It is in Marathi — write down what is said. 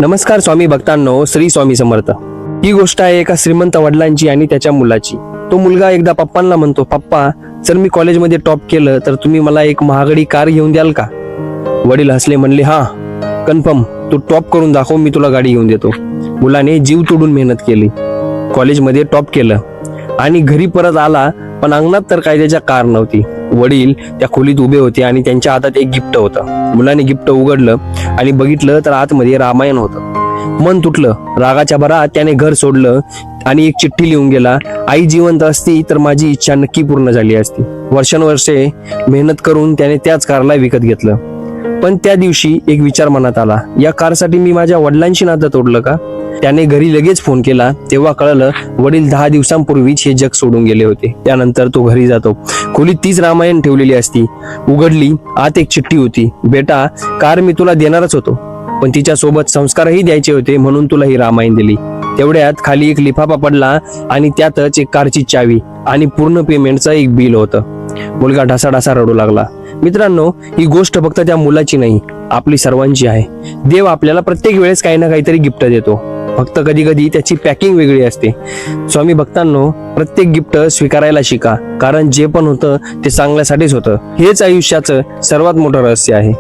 नमस्कार स्वामी भक्तांनो, श्री स्वामी समर्थ। ही गोष्ट आहे एका श्रीमंत वडिलांची आणि त्याच्या मुलाची। तो मुलगा एकदा पप्पांना म्हणतो, पप्पा जर मी कॉलेजमध्ये टॉप केलं तर तुम्ही मला एक महागडी कार घेऊन द्याल का? वडील हसले, म्हणले हा कन्फर्म, तू टॉप करून दाखव, मी तुला गाडी घेऊन देतो। मुलाने जीव तोडून मेहनत केली, कॉलेजमध्ये टॉप केलं आणि घरी परत आला, पण अंगणात तर काय त्याच्या कार नव्हती। वडील त्या खोलीत उभे होते आणि त्यांच्या हातात एक गिफ्ट होतं। मुलाने गिफ्ट उघडलं आणि बघितलं तर आतमध्ये रामायण होतं। मन तुटलं, रागाच्या भरात त्याने घर सोडलं आणि एक चिठ्ठी लिहून गेला, आई जिवंत असती तर माझी इच्छा नक्की पूर्ण झाली असती। वर्षानुवर्षे मेहनत करून त्याने त्याच कारला विकत घेतलं, पण त्या दिवशी एक विचार मनात आला, या कारसाठी मी माझ्या वडिलांशी नातं तोडलं का? त्याने घरी लगेच फोन केला, तेव्हा कळलं वडील 10 दिवसांपूर्वीच हे जग सोडून गेले होते। त्यानंतर तो घरी जातो, खोलीत तीच रामायण ठेवलेली असती। उघडली, आत एक चिठ्ठी होती, बेटा कार मी तुला देणारच होतो, पण तिच्या सोबत संस्कारही द्यायचे होते, म्हणून तुला ही रामायण दिली। तेवढ्यात खाली एक लिफाफा पडला आणि त्यातच एक कारची चावी आणि पूर्ण पेमेंटचं एक बिल होतं। मुलगा ढासाढासा रडू लागला। मित्रांनो, ही गोष्ट फक्त त्या मुलाची नाही, आपली सर्वांची आहे। देव आपल्याला प्रत्येक वेळेस काही ना काहीतरी गिफ्ट देतो, फक्त कधी कधी त्याची पॅकिंग वेगळी असते। स्वामी भक्तांनो, प्रत्येक गिफ्ट स्वीकारायला शिका, कारण जे पण होतं ते चांगल्यासाठीच होतं। हेच आयुष्याचं सर्वात मोठं रहस्य आहे।